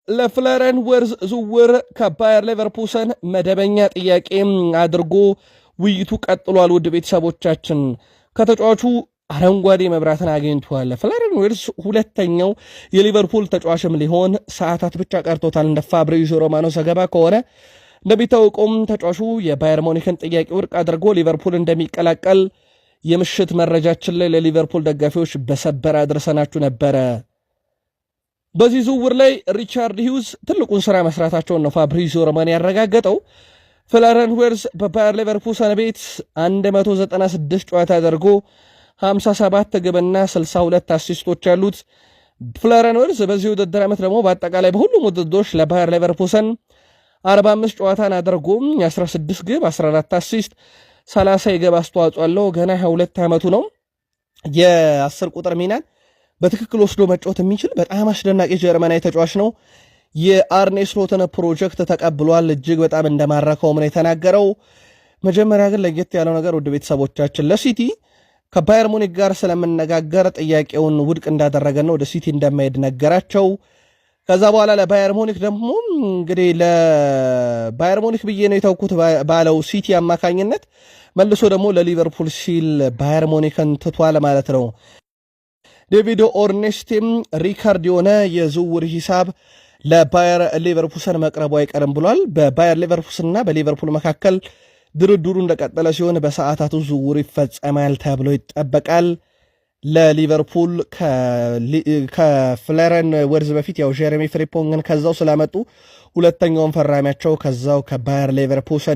ለፍሎሪያን ዊርትዝ ዝውውር ከባየር ሌቨርኩሰን መደበኛ ጥያቄ አድርጎ ውይይቱ ቀጥሏል። ውድ ቤተሰቦቻችን ከተጫዋቹ አረንጓዴ መብራትን አግኝቷል። ፍሎሪያን ዊርትዝ ሁለተኛው የሊቨርፑል ተጫዋችም ሊሆን ሰዓታት ብቻ ቀርቶታል። እንደ ፋብሪዚዮ ሮማኖ ዘገባ ከሆነ እንደሚታወቀውም ተጫዋቹ የባየር ሙኒክን ጥያቄ ውድቅ አድርጎ ሊቨርፑል እንደሚቀላቀል የምሽት መረጃችን ላይ ለሊቨርፑል ደጋፊዎች በሰበር አድርሰናችሁ ነበረ። በዚህ ዝውውር ላይ ሪቻርድ ሂውዝ ትልቁን ስራ መስራታቸውን ነው ፋብሪዚዮ ሮማኖ ያረጋገጠው። ፍሎሪያን ዊርትዝ በባየር ሌቨርኩሰን ቤት 196 ጨዋታ አድርጎ 57 ግብና 62 አሲስቶች ያሉት ፍሎሪያን ዊርትዝ በዚህ ውድድር ዓመት ደግሞ በአጠቃላይ በሁሉም ውድድሮች ለባየር ሌቨርኩሰን 45 ጨዋታን አድርጎ 16 ግብ 14 አሲስት 30 የግብ አስተዋጽኦ አለው። ገና 22 ዓመቱ ነው። የ10 ቁጥር ሚናን በትክክል ወስዶ መጫወት የሚችል በጣም አስደናቂ ጀርመናዊ ተጫዋች ነው። የአርኔ ስሎትን ፕሮጀክት ተቀብሏል። እጅግ በጣም እንደማረከውም ነው የተናገረው። መጀመሪያ ግን ለየት ያለው ነገር ውድ ቤተሰቦቻችን ለሲቲ ከባየር ሙኒክ ጋር ስለምነጋገር ጥያቄውን ውድቅ እንዳደረገና ወደ ሲቲ እንደማይሄድ ነገራቸው። ከዛ በኋላ ለባየር ሙኒክ ደግሞ እንግዲህ ለባየር ሙኒክ ብዬ ነው የተውኩት ባለው ሲቲ አማካኝነት መልሶ ደግሞ ለሊቨርፑል ሲል ባየር ሙኒክን ትቷል ማለት ነው። ዴቪድ ኦርኔስቲም ሪካርድ የሆነ የዝውውር ሂሳብ ለባየር ሌቨርኩሰን መቅረቡ አይቀርም ብሏል። በባየር ሌቨርኩሰንና በሊቨርፑል መካከል ድርድሩ እንደቀጠለ ሲሆን በሰዓታቱ ዝውውሩ ይፈጸማል ተብሎ ይጠበቃል። ለሊቨርፑል ከፍሎሪያን ዊርትዝ በፊት ያው ጀረሚ ፍሪምፖንግን ከዛው ስላመጡ ሁለተኛውን ፈራሚያቸው ከዛው ከባየር ሌቨርኩሰን